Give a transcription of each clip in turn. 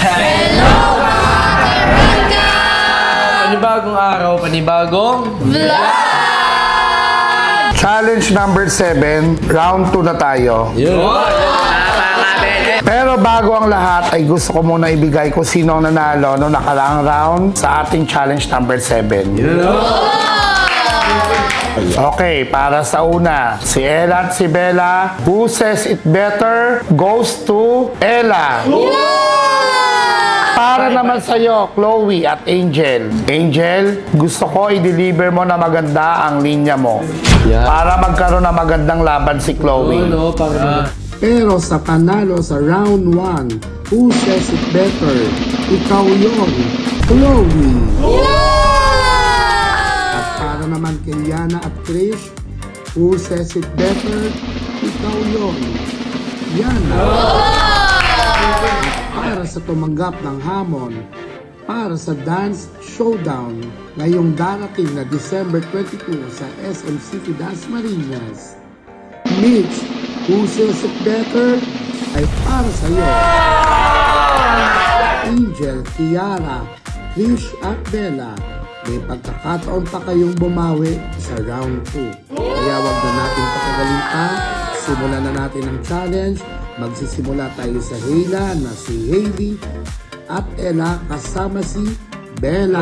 Hello, Makaranga! Panibagong araw, panibagong vlog! Challenge number 7, round 2 na tayo. Pero bago ang lahat ay gusto ko muna ibigay kung sino ang nanalo no nakaraang round sa ating challenge number 7. Okay, para sa una, si Ella at si Bella, who says it better goes to Ella. Para naman sa'yo, Chloe at Angel. Angel, gusto ko i-deliver mo na maganda ang linya mo. Para magkaroon ng magandang laban si Chloe. Pero sa panalo sa round 1, who says it better? Ikaw yun, Chloe. At para naman kay Yana at Trish, who says it better? Ikaw yun, Yana. Para sa tumanggap ng hamon, para sa Dance Showdown ngayong darating na December 22 sa SM City Dasmariñas. Mitch, who says it better, ay para sa iyo. Angel, Kiara, Trish at Bella, may pagkakataon pa kayong bumawi sa round 2. Kaya wag na natin patagalin pa, simulan na natin ang challenge. Magsisimula tayo sa hila na si Hailey at Ella kasama si Bella.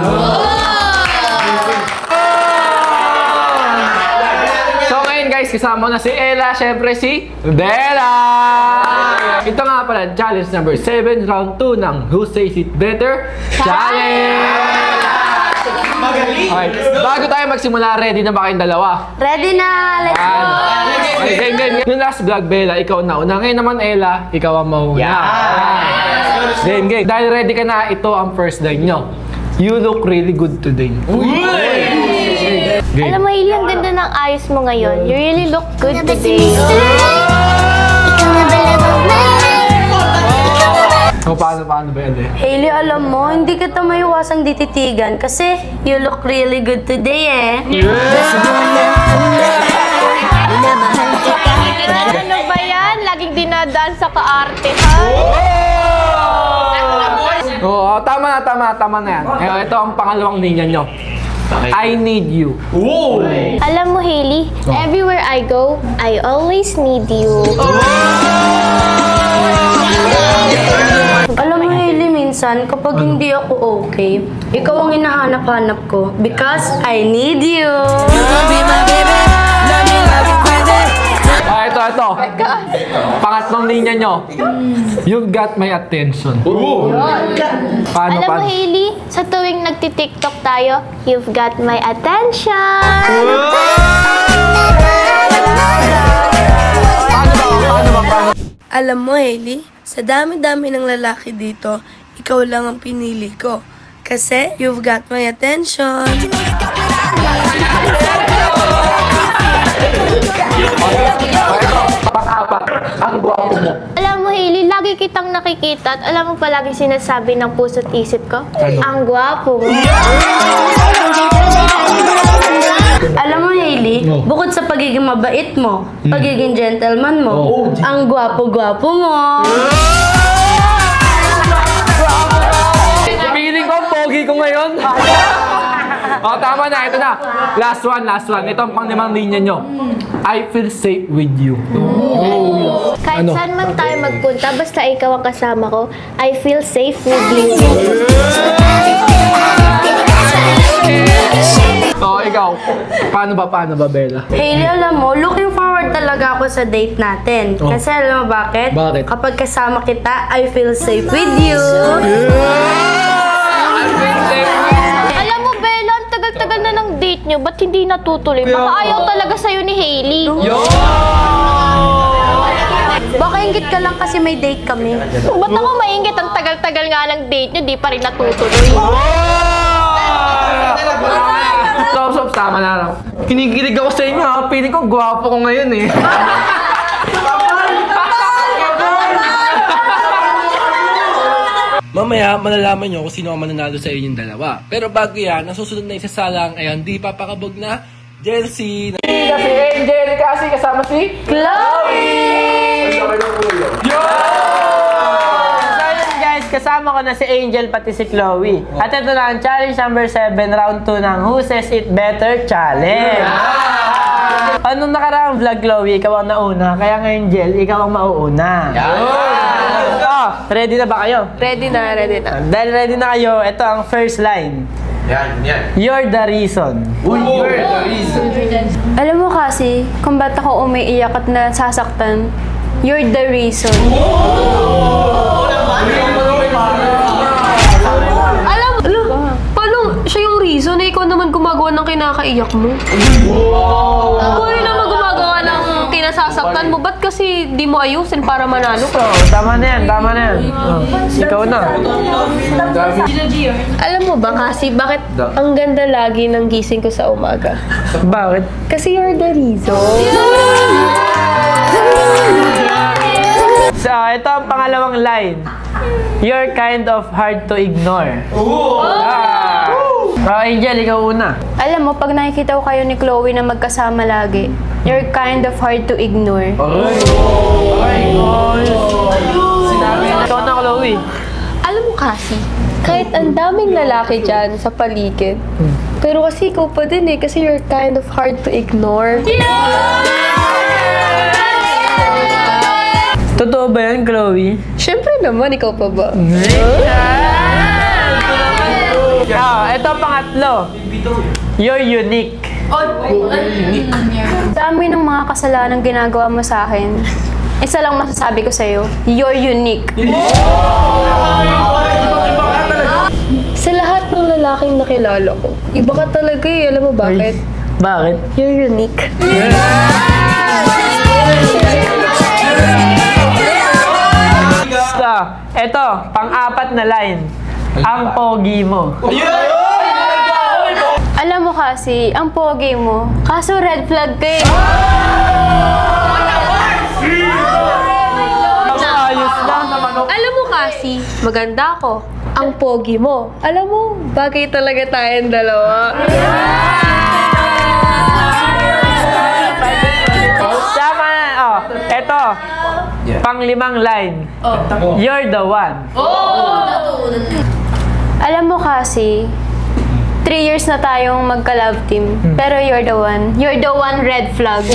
So ngayon guys, kasama na si Ella, syempre si Bella! Ito nga pala, challenge number 7, round 2 ng Who Says It Better Challenge! Okay, bago tayo magsimula, ready na ba kayong dalawa? Ready na! Let's go! Okay, game. Yung last vlog, Bella, ikaw na una. Ngayon naman, Ella, ikaw ang mauna. Game. Dahil ready ka na, ito ang first line nyo. You look really good today. Alam mo, Hailey, ang ganda ng ayos mo ngayon. You really look good today. So, paano ba, Bella? Hailey, alam mo, hindi kita maiwasang dititigan kasi you look really good today Ano ba yan? Laging dinadaan sa kaartehan. Oo, tama na yan. Ito ang pangalawang linya nyo. I need you. Alam mo, Hailey, everywhere I go, I always need you. Alam mo, Hailey, minsan, kapag hindi ako okay, ikaw ang hinahanap-hanap ko because I need you. Ito. Pangatlong linya nyo. You've got my attention. Alam mo, Hailey, sa tuwing nagti-TikTok tayo, you've got my attention. Paano ba? Alam mo, Hailey, sa dami-dami ng lalaki dito, ikaw lang ang pinili ko. Kasi, you've got my attention. Alam mo, Hailey, lagi kitang nakikita at alam mo palagi sinasabi ng puso't isip ko, ang gwapo mo. Alam mo, Hailey, bukod sa pagiging mabait mo, pagiging gentleman mo, ang gwapo-gwapo mo. Feeling ko, pogi ko ngayon. Tama na. Ito na. Last one. Ito ang pang-limang linya nyo. I feel safe with you. Kahit saan man tayo magpunta, basta ikaw ang kasama ko, I feel safe with you. Ikaw. Paano ba, Bella? Hailey, alam mo, looking forward talaga ako sa date natin. Kasi alam mo bakit? Bakit? Kapag kasama kita, I feel safe with you. Alam mo, Bella, ang tagal-tagal na ng date nyo, ba't hindi natutuloy? Baka ayaw talaga sa'yo ni Hailey. Baka ingit ka lang kasi may date kami. Ba't ako maingit? Ang tagal-tagal nga ng date nyo, di pa rin natutuloy. Stop, tama na lang. Kinikilig ako sa inyo ha. Piling ko, gwapo ko ngayon eh. Mamaya, malalaman nyo kung sino ang mananalo sa inyong dalawa. Pero bago yan, nasusunod na isasalang ayan, di papakabog na Jelsie. Si Angel kasi kasama si Chloe! So yun guys, kasama ko na si Angel pati si Chloe. At ito na ang challenge number 7, round 2 ng Who Says It Better Challenge. Anong nakaraang vlog, Chloe, ikaw ang nauna. Kaya ngayon, Angel, ikaw ang mauuna. Ready na ba kayo? Ready na, ready na. Dahil ready na kayo, ito ang first line. Yan. You're the reason. You're the reason. Alam mo kasi, kung ba't ako umiiyak at nasasaktan, you're the reason. Alam mo, paano siya yung reason na ikaw naman gumagawa ng kinakaiyak mo? Ikaw rin naman gumagawa ng kinasasaktan mo. Ba't kasi di mo ayusin para manalo ka? Tama na yan. Ikaw na. Alam mo ba kasi bakit ang ganda lagi ng gising ko sa umaga? Bakit? Kasi you're the reason. So, ito ang pangalawang line. You're kind of hard to ignore. Angel, ikaw una. Alam mo, pag nakikita ko kayo ni Chloe na magkasama lagi, you're kind of hard to ignore. Ikaw na, Chloe. Alam mo kasi, kahit ang daming lalaki dyan sa paligid, pero kasi ikaw pa din eh, kasi you're kind of hard to ignore. Totoo ba yan, Chloe? Siyempre naman, ikaw pa ba? Ito ang pangatlo. You're unique. Sa amin ng mga kasalanan ginagawa mo sa akin, isa lang masasabi ko sa'yo, you're unique. Sa lahat ng lalaking nakilala ko, iba ka talaga eh. Alam mo bakit? Bakit? You're unique. So, ito, pang-apat na line. Ang pogi mo. Alam mo kasi, ang pogi mo, kaso red flag ka eh. Ayos na. Alam mo kasi, maganda ako. Ang pogi mo. Alam mo, bagay talaga tayong dalawa. Tama na. Ito, pang-limang line. You're the one. Alam mo kasi, 3 years na tayong magka-love team, pero you're the one. You're the one red flag.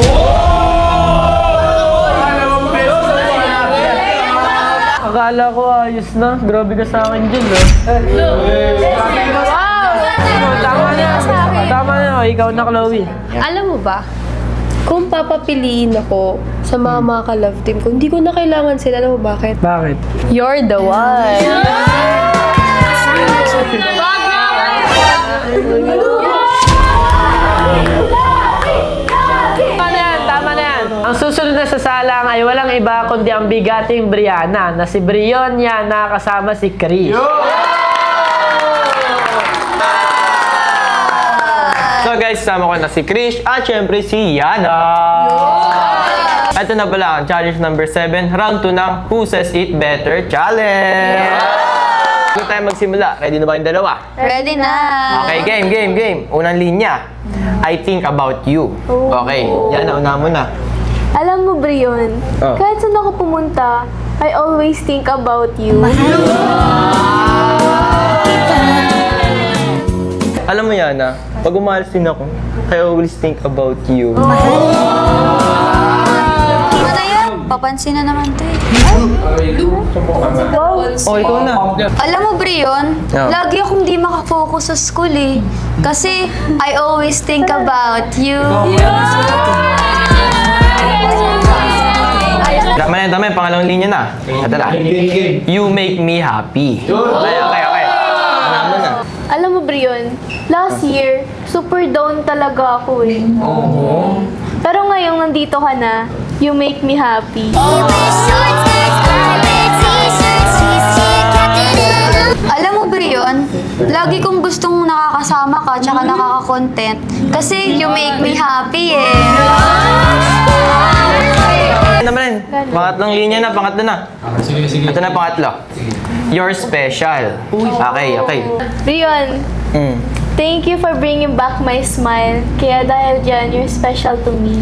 Akala ko ayos na. Grabe ka sa akin dyan, Tama na. Ikaw na, Chloe. Alam mo ba, kung papapiliin ako sa mga ka-love team ko, hindi ko na kailangan sila. Alam mo bakit? Bakit? You're the one. Tama na yan. Ang susunod na sasalang ay walang iba kundi ang bigating Brianna na si Brionia na kasama si Chris. So guys, sama ko na si Krish at syempre si Yana. Ito na pala ang challenge number 7, round 2 ng Who Says It Better Challenge. Bago tayo magsimula, ready na ba yung dalawa? Ready na! Okay, game. Unang linya, I think about you. Okay, Yana, una mo na. Alam mo, Brion, kahit saan ako pumunta, I always think about you. Alam mo Yana, pag umalis din ako, I always think about you. Ano yan? Papansin na naman to eh. Oh, ikaw na. Alam mo, Brion, Yeah. lagi akong di makafocus sa school eh. Kasi I always think about you. Tama na, pangalawang linya na. Ito na. You make me happy. Okay. Ano mo na? Alam mo, Brion, last year, super down talaga ako eh. Pero ngayong nandito ka na, you make me happy. Alam mo, Brion, lagi kong gustong nakakasama ka tsaka nakaka-content. Kasi you make me happy eh. Naman, pangatlong linya na, pangatlo na. Sige. Ito na pangatlo. You're special. Okay. Brion, thank you for bringing back my smile. Kaya dahil dyan, you're special to me.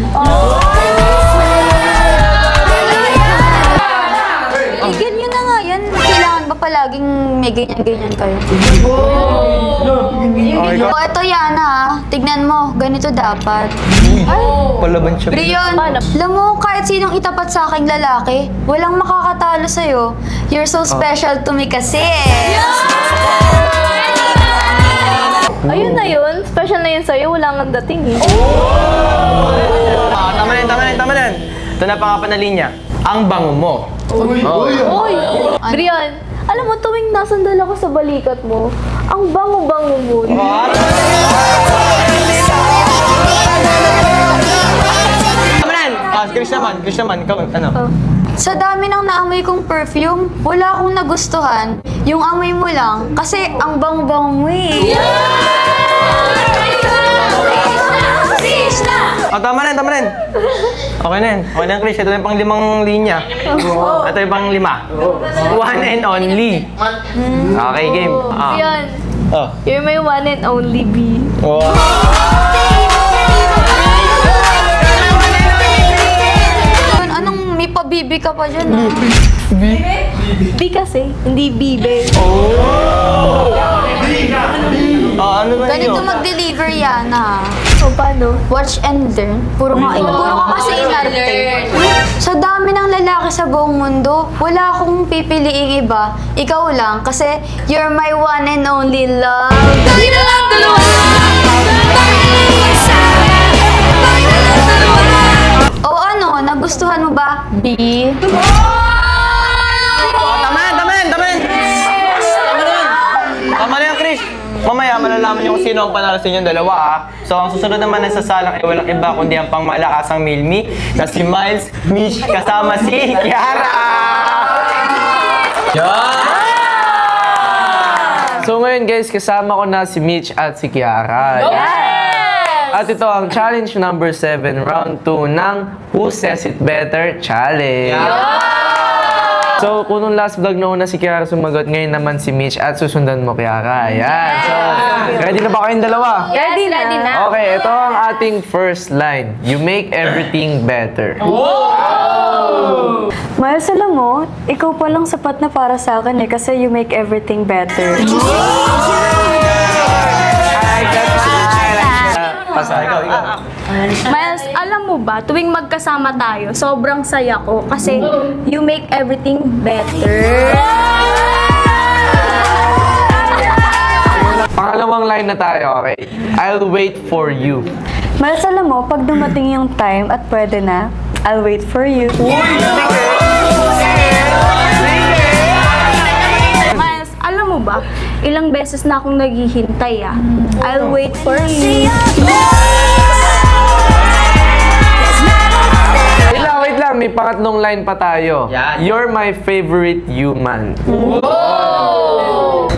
Bigyan nyo na nga yan. Kailangan naman ba palaging may ganyan-ganyan kayo? Okay ka? O, eto Yana ha. Tignan mo, ganito dapat. Palaban siya. Brion, alam mo, kahit sinong itapat sa aking lalaki, walang makakatalo sa'yo. You're so special to me kasi. Ayun na yun. Special na yun sa'yo. Wala nga dating eh. Tama na yan. Ito na pa nga panalinya. Ang bango mo. Uy! Brian, alam mo, tuwing nasandal ako sa balikat mo, ang bango-bango mo. Tama na yan. Chris naman. Ikaw, ano? Sa dami ng naamoy kong perfume, wala akong nagustuhan. Yung amoy mo lang, kasi ang bango-bango mo eh. Tama na yan. Okay na yan, Chris. Ito na yung pang-limang linya. Ito yung pang-5. One and only. Okay, game. Brian, Oh. you're my one and only B. Anong may pabibi ka pa dyan ah? B kasi, hindi B-be. Ano ba Ganito yun? mag-deliver Yana. O, paano? Watch and learn. Puro ka kasi inarte. Sa dami ng lalaki sa buong mundo, wala akong pipiliing iba. Ikaw lang, kasi you're my one and only love. Tayo na lang dalawa! O ano, nagustuhan mo ba, B? Tama na yan, Chris. Mamaya, malalaman niyo kung sino ang panalo sa inyong dalawa, ah. So, ang susunod naman na sasalang ay walang iba kundi ang pangmalakasang Milmi na si Miles, Mitch, kasama si Kiara! So ngayon guys, kasama ko na si Mitch at si Kiara. At ito ang challenge number 7, round 2 ng Who Says It Better Challenge. So, kung nung last vlog na una si Kiara sumagot, ngayon naman si Mitch at susundan mo Kiara. Ayan. So, ready na ba kayong dalawa? Ready na. Okay, ito ang ating first line. You make everything better. Miles, alam mo, ikaw pa lang sapat na para sa akin eh, kasi you make everything better. Ikaw. Miles, alam mo ba, tuwing magkasama tayo, sobrang saya ko kasi you make everything better. Pangalawang line na tayo, okay? I'll wait for you. Miles, alam mo, pag dumating yung time at pwede na, I'll wait for you. Miles, alam mo ba, ilang beses na akong naghihintay ah. I'll wait for you. Wait lang, may pangatlong line pa tayo. Yan. You're my favorite human.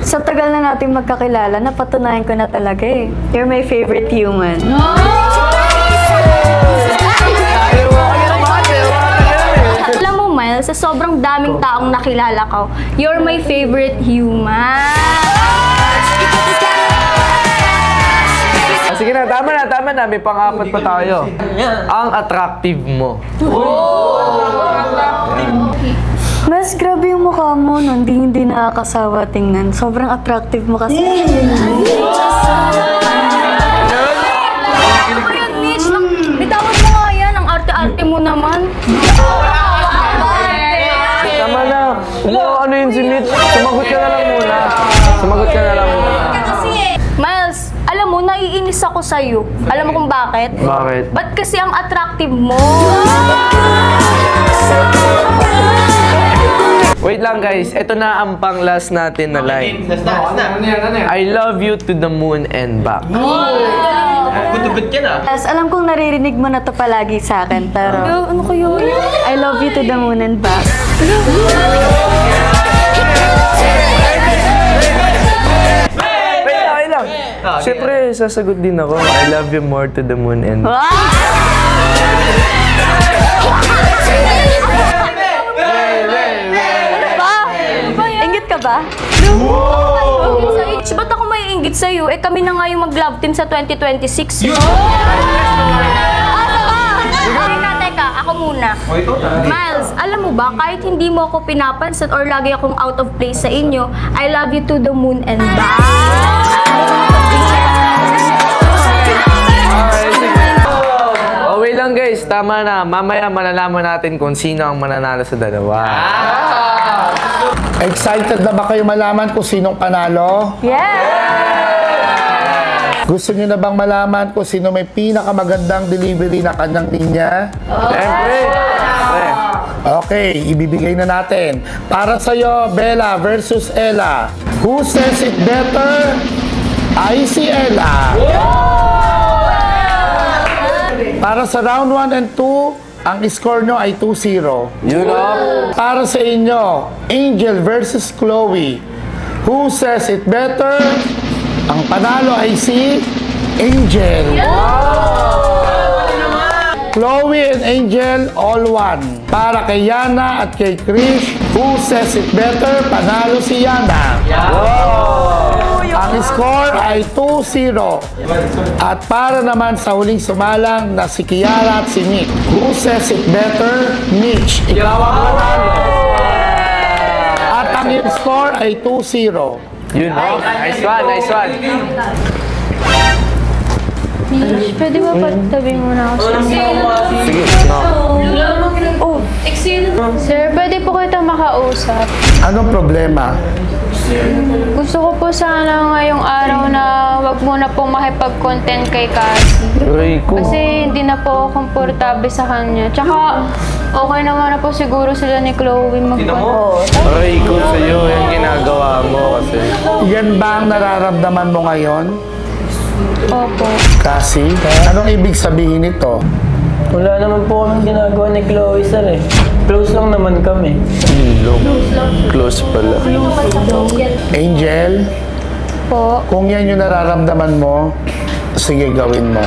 Sa tagal na natin magkakilala, napatunayan ko na talaga eh. You're my favorite human. Alam mo, Miles, sa sobrang daming taong nakilala ko, you're my favorite human. Sige na, tama na. May pang-apat pa tayo. Ang attractive mo. Mas grabe yung mukha mo nun, hindi nakakasawa tingnan. Sobrang attractive mo kasi. Mitch, bitawan mo nga yan. Ang arte-arte mo naman. Tama na. Ano yun si Mitch? Sumagot ka na lang muna. Miles, alam mo, naiinis ako sa'yo. Alam mo kung bakit? Bakit? Ba't kasi ang attractive mo? Wait lang guys, ito na ang pang-last natin na line. Last na. I love you to the moon and back. Gutubit ka na. Yes, alam kong naririnig mo na to palagi sa akin, pero Ano kayo? I love you to the moon and back. Wait lang. Siyempre, sasagot din ako. I love you more to the moon and back. Inggit ka ba? Ba't ako may inggit sa'yo? Eh kami na nga yung mag-love team sa 2026. Teka. ako muna. Miles, alam mo ba, kahit hindi mo ako pinapansin or lagi akong out of place sa inyo, I love you to the moon and back. Oh, wait lang guys, tama na. Mamaya malalaman natin kung sino ang mananalo sa dalawa. Excited na ba kayo malaman kung sinong panalo? Gusto niyo na bang malaman kung sino may pinakamagandang delivery na kanyang linya? Siyempre. Okay, ibibigay na natin. Para sa'yo, Bella versus Ella. Who says it better? Ay si Ella. Para sa round 1 and 2, ang score nyo ay 2-0. You know? Para sa inyo, Angel versus Chloe. Who says it better? Ang panalo ay si Angel. Chloe and Angel, all one. Para kay Yana at kay Krish, who says it better? Panalo si Yana. Ang score ay 2-0. At para naman sa huling sumalang na si Kiara at si Nick, who says it better? Mitch, ikaw ang panalo. At ang score ay 2-0. You know? Nice one, nice one. Mish, pwede ba patabi muna ako sa Sige, no. Oh, sir, pwede po kita makausap. Anong problema? Gusto ko po sana ngayong araw na wag muna pong makipag-content kay Cassie. Kasi hindi na po ako komportable sa kanya. Tsaka, okay naman na po siguro sila ni Chloe mag-content. Aray ko sa'yo yung ginagawa mo kasi. Yan ba ang nararamdaman mo ngayon? Opo. Kasi, anong ibig sabihin nito? Wala naman po kaming ginagawa ni Chloe, sir eh. Close lang naman kami. Close pala. Angel, Po. kung yan yung nararamdaman mo, sige gawin mo.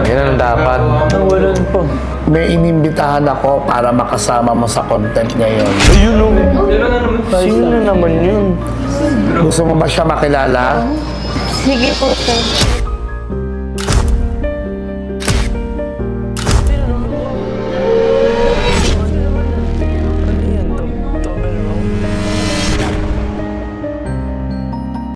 Yan ang dapat. Nawalan po. May inimbitahan ako para makasama mo sa content ngayon. Ayun o. Sino naman yun? Gusto mo ba siya makilala? Sige po, sir.